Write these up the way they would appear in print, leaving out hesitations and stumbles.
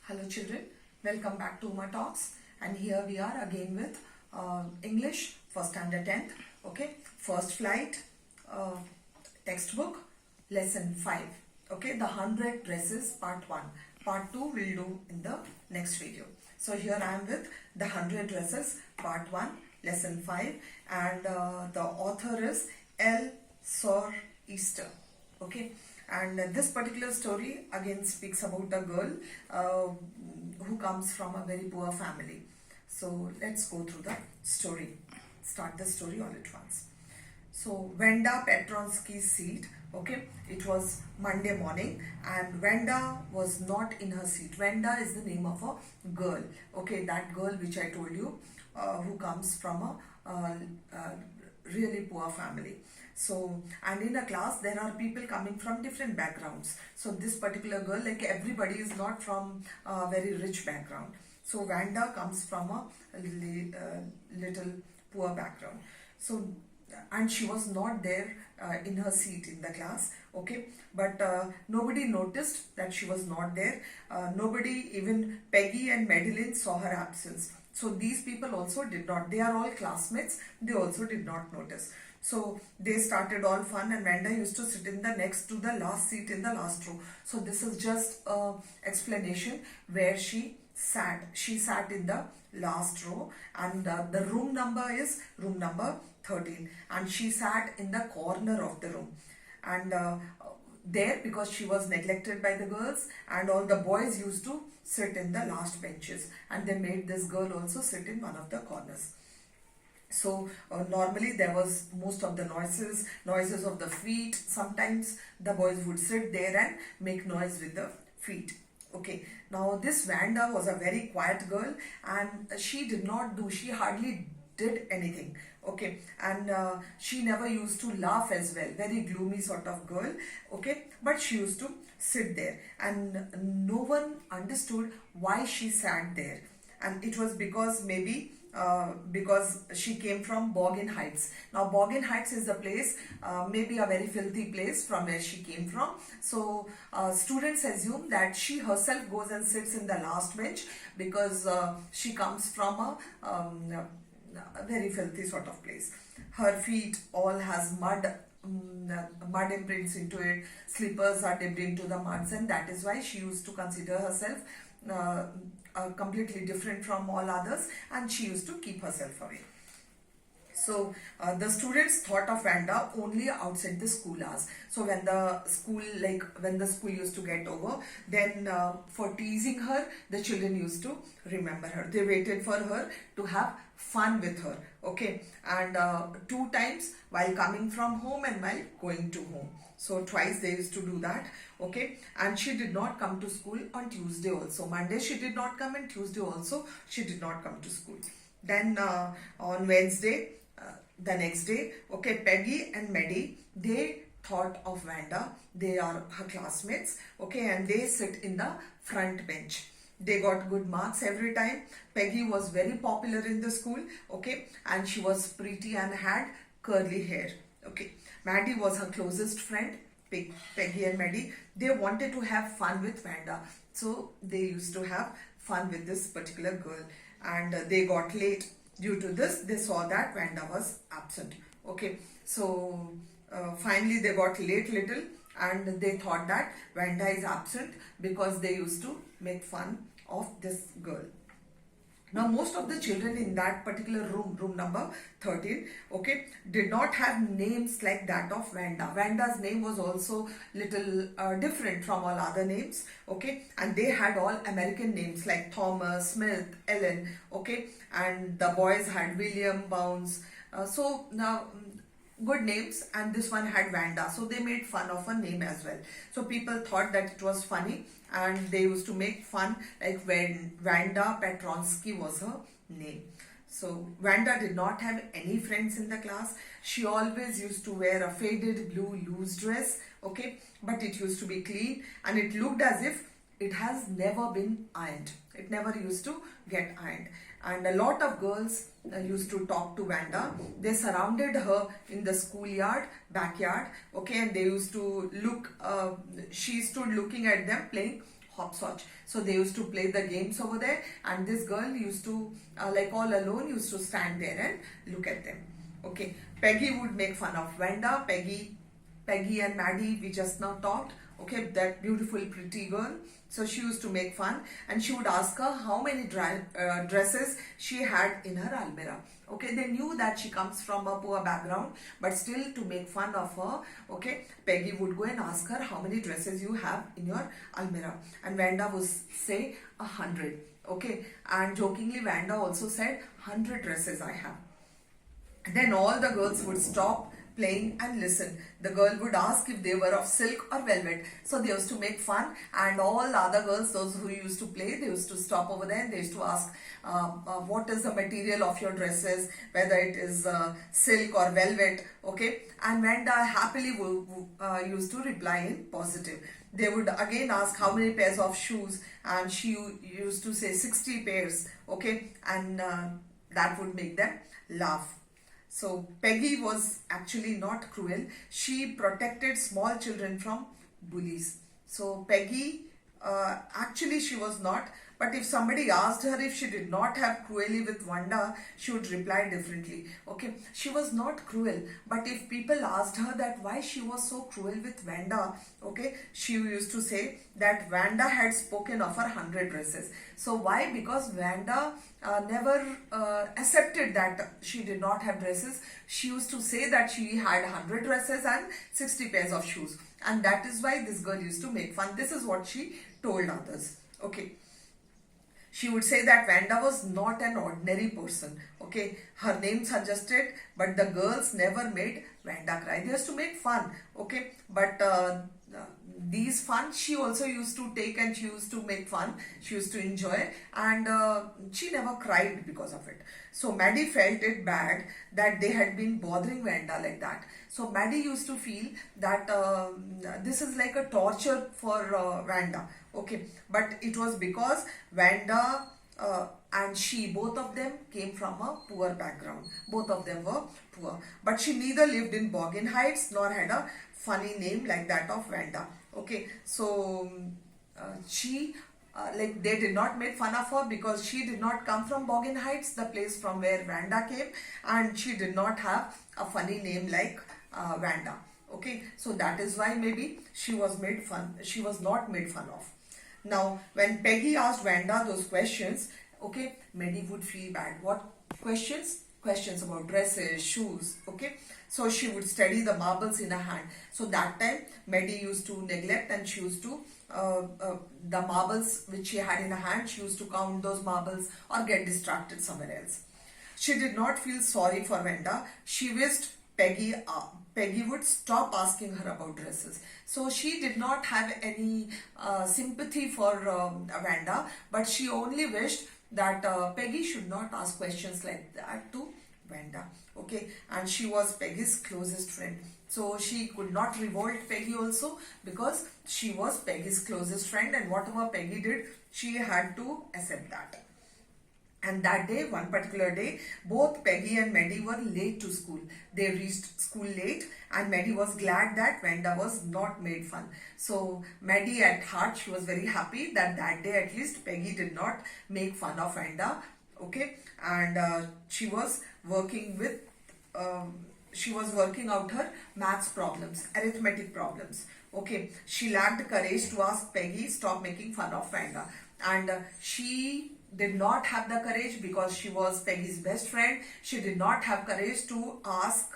Hello children, welcome back to Uma Talks, and here we are again with English for standard 10th, okay, first flight textbook lesson 5, okay, the 100 dresses part 1, part 2 we'll do in the next video. So here I am with the 100 dresses part 1 lesson 5, and the author is L. Sir Easter, okay. And this particular story again speaks about a girl who comes from a very poor family. So let's go through the story. Start the story all at once. So Wanda Petronsky's seat, okay, it was Monday morning and Wanda was not in her seat. Wanda is the name of a girl, okay, that girl which I told you who comes from a really poor family. So, and in a class there are people coming from different backgrounds. So this particular girl, like everybody is not from a very rich background. So Wanda comes from a little poor background. So, and she was not there in her seat in the class, okay, but nobody noticed that she was not there. Nobody, even Peggy and Madeline, saw her absence. So these people also did not, they are all classmates, they also did not notice. So they started all fun, and Wanda used to sit in the next to the last seat in the last row. So this is just a explanation where she sat. She sat in the last row, and the room number is room number 13, and she sat in the corner of the room. And there, because she was neglected by the girls, and all the boys used to sit in the last benches, and they made this girl also sit in one of the corners. So normally there was most of the noises of the feet. Sometimes the boys would sit there and make noise with the feet. Okay, now this Wanda was a very quiet girl, and she hardly did anything. Okay, and she never used to laugh as well, very gloomy sort of girl, okay, but she used to sit there, and no one understood why she sat there. And it was because maybe because she came from Boggin Heights. Now Boggin Heights is a place, maybe a very filthy place from where she came from. So students assume that she herself goes and sits in the last bench because she comes from a very filthy sort of place. Her feet all has mud imprints into it, slippers are dipped into the muds, and that is why she used to consider herself completely different from all others, and she used to keep herself away. So the students thought of Wanda only outside the school hours. So when the school used to get over, then for teasing her, the children used to remember her. They waited for her to have fun with her, okay, and 2 times while coming from home and while going to home. So twice they used to do that, okay, and she did not come to school on Tuesday also. Monday she did not come, and Tuesday also she did not come to school. Then on Wednesday, the next day, okay, Peggy and Maddie, they thought of Wanda. They are her classmates, okay, and they sit in the front bench. They got good marks every time. Peggy was very popular in the school, okay, and she was pretty and had curly hair, okay. Maddie was her closest friend. Peggy and Maddie, they wanted to have fun with Wanda, so they used to have fun with this particular girl, and they got late. Due to this, they saw that Wanda was absent, okay. So finally they got late little, and they thought that Wanda is absent because they used to make fun of this girl. Now most of the children in that particular room number 13, okay, did not have names like that of Wanda. Wanda's name was also little different from all other names, okay, and they had all American names like Thomas, Smith, Ellen, okay, and the boys had William, Bounce. So now good names, and this one had Wanda, so they made fun of her name as well. So people thought that it was funny, and they used to make fun like when Wanda Petronsky was her name. So Wanda did not have any friends in the class. She always used to wear a faded blue loose dress, okay, but it used to be clean, and it looked as if it has never been ironed. It never used to get ironed. And a lot of girls used to talk to Wanda. They surrounded her in the schoolyard, backyard, okay, and they used to look, she stood looking at them playing hopscotch. So they used to play the games over there, and this girl used to, like all alone, used to stand there and look at them. Okay, Peggy would make fun of Wanda. Peggy and Maddie, we just now talked. Okay, that beautiful, pretty girl. So she used to make fun, and she would ask her how many dresses she had in her almirah. Okay, they knew that she comes from a poor background, but still to make fun of her, okay, Peggy would go and ask her how many dresses you have in your almirah. And Wanda would say 100. Okay, and jokingly Wanda also said 100 dresses I have. Then all the girls would stop playing and listen. The girl would ask if they were of silk or velvet. So they used to make fun, and all the other girls, those who used to play, they used to stop over there and they used to ask, what is the material of your dresses, whether it is silk or velvet. Okay, and Wanda happily used to reply in positive. They would again ask how many pairs of shoes, and she used to say 60 pairs. Okay, and that would make them laugh. So Peggy was actually not cruel. She protected small children from bullies. So Peggy, actually she was not. But if somebody asked her if she did not have cruelty with Wanda, she would reply differently. Okay, she was not cruel. But if people asked her that why she was so cruel with Wanda, okay, she used to say that Wanda had spoken of her 100 dresses. So why? Because Wanda never accepted that she did not have dresses. She used to say that she had 100 dresses and 60 pairs of shoes. And that is why this girl used to make fun. This is what she told others. Okay. She would say that Wanda was not an ordinary person. Okay, her name suggested, but the girls never made Wanda cry. They used to make fun. Okay, but these fun she also used to take, and she used to make fun. She used to enjoy, and she never cried because of it. So Maddie felt it bad that they had been bothering Wanda like that. So Maddie used to feel that this is like a torture for Wanda. Okay, but it was because Wanda and she, both of them came from a poor background. Both of them were poor. But she neither lived in Boggin Heights nor had a funny name like that of Wanda. Okay, so she, like they did not make fun of her because she did not come from Boggin Heights, the place from where Wanda came, and she did not have a funny name like Wanda. Okay, so that is why maybe she was made fun. She was not made fun of. Now, when Peggy asked Wanda those questions, okay, Maddie would feel bad. What questions? Questions about dresses, shoes, okay. So she would study the marbles in her hand. So that time, Maddie used to neglect, and she used to, the marbles which she had in her hand, she used to count those marbles or get distracted somewhere else. She did not feel sorry for Wanda. She wished Peggy would stop asking her about dresses. So she did not have any sympathy for Wanda, but she only wished that Peggy should not ask questions like that to Wanda. Okay, and she was Peggy's closest friend. So she could not revolt Peggy also, because she was Peggy's closest friend, and whatever Peggy did, she had to accept that. And that day, one particular day, both Peggy and Maddie were late to school. They reached school late, and Maddie was glad that Wanda was not made fun. So Maddie at heart, she was very happy that that day at least Peggy did not make fun of Wanda. Okay, and she was working with, she was working out her maths problems, arithmetic problems. Okay, she lacked courage to ask Peggy stop making fun of Wanda, and she did not have the courage because she was Peggy's best friend. She did not have courage to ask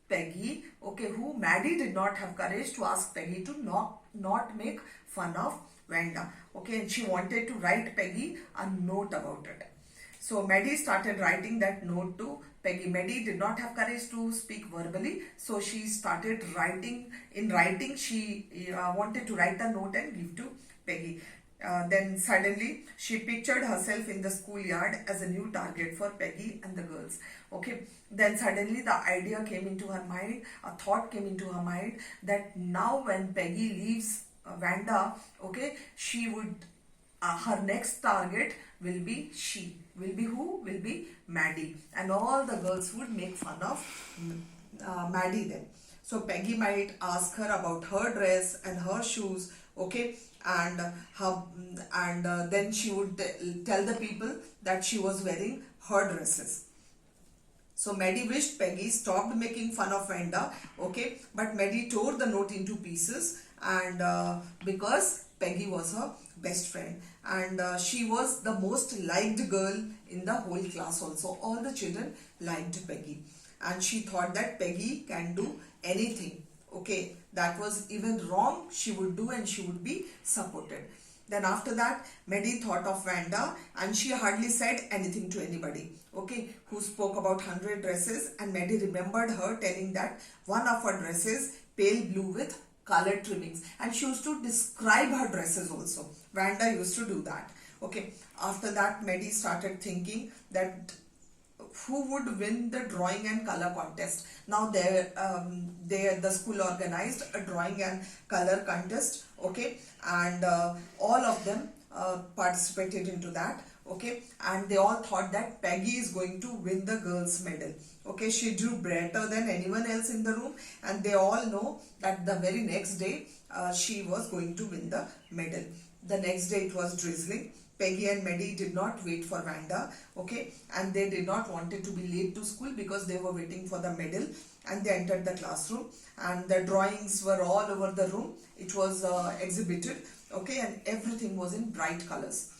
Peggy, okay, who Maddie did not have courage to ask Peggy to not make fun of Wanda. Okay, and she wanted to write Peggy a note about it. So Maddie started writing that note to Peggy. Maddie did not have courage to speak verbally, so she started writing. In writing, she wanted to write a note and give to Peggy. Then suddenly she pictured herself in the schoolyard as a new target for Peggy and the girls. Okay, then suddenly the idea came into her mind, a thought came into her mind that now when Peggy leaves Wanda, okay, she would, her next target will be she. Will be who? Will be Maddie. And all the girls would make fun of Maddie then. So Peggy might ask her about her dress and her shoes. okay, and how then she would tell the people that she was wearing her dresses. So Maddie wished Peggy stopped making fun of Vanda, okay, but Maddie tore the note into pieces, and because Peggy was her best friend, and she was the most liked girl in the whole class also. All the children liked Peggy, and she thought that Peggy can do anything, okay, that was even wrong she would do, and she would be supported. Then after that, Maddie thought of Vanda, and she hardly said anything to anybody, okay, who spoke about 100 dresses, and Maddie remembered her telling that one of her dresses pale blue with colored trimmings, and she used to describe her dresses also. Vanda used to do that, okay. After that, Maddie started thinking that who would win the drawing and color contest. Now the school organized a drawing and color contest, okay, and all of them participated into that, okay, and they all thought that Peggy is going to win the girls medal, okay. She drew better than anyone else in the room, and they all know that the very next day she was going to win the medal. The next day it was drizzling. Peggy and Maddie did not wait for Vanda, okay, and they did not wanted to be late to school because they were waiting for the medal, and they entered the classroom, and the drawings were all over the room. It was exhibited, okay, and everything was in bright colors.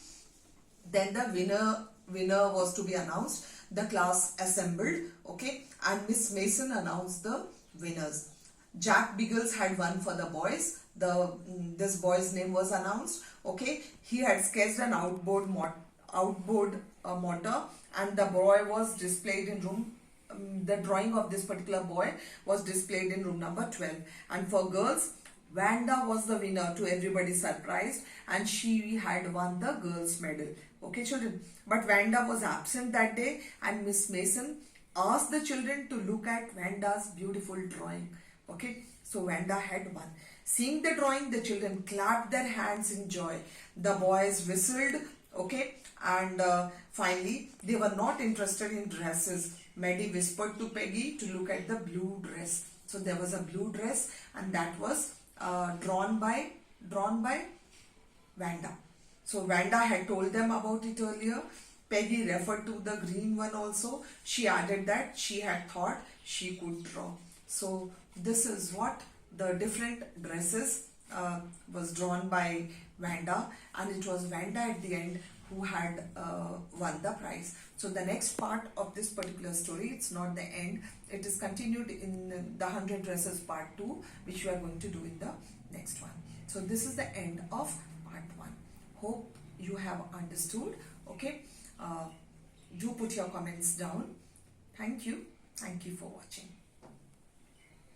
Then the winner was to be announced. The class assembled, okay, and Miss Mason announced the winners. Jack Biggles had won for the boys. This boy's name was announced, okay. He had sketched an outboard motor, and the boy was displayed in room. The drawing of this particular boy was displayed in room number 12. And for girls, Vanda was the winner, to everybody's surprise, and she had won the girls medal, okay children. But Vanda was absent that day, and Miss Mason asked the children to look at Vanda's beautiful drawing, okay. So Vanda had won. Seeing the drawing, the children clapped their hands in joy. The boys whistled, okay, and finally they were not interested in dresses. Maddie whispered to Peggy to look at the blue dress. So there was a blue dress, and that was drawn by Vanda. So Vanda had told them about it earlier. Peggy referred to the green one also. She added that she had thought she could draw. So this is what the different dresses was drawn by Vanda, and it was Vanda at the end who had won the prize. So the next part of this particular story, it's not the end, it is continued in the 100 dresses part 2, which we are going to do in the next one. So this is the end of part 1. Hope you have understood, okay. Do put your comments down. Thank you for watching.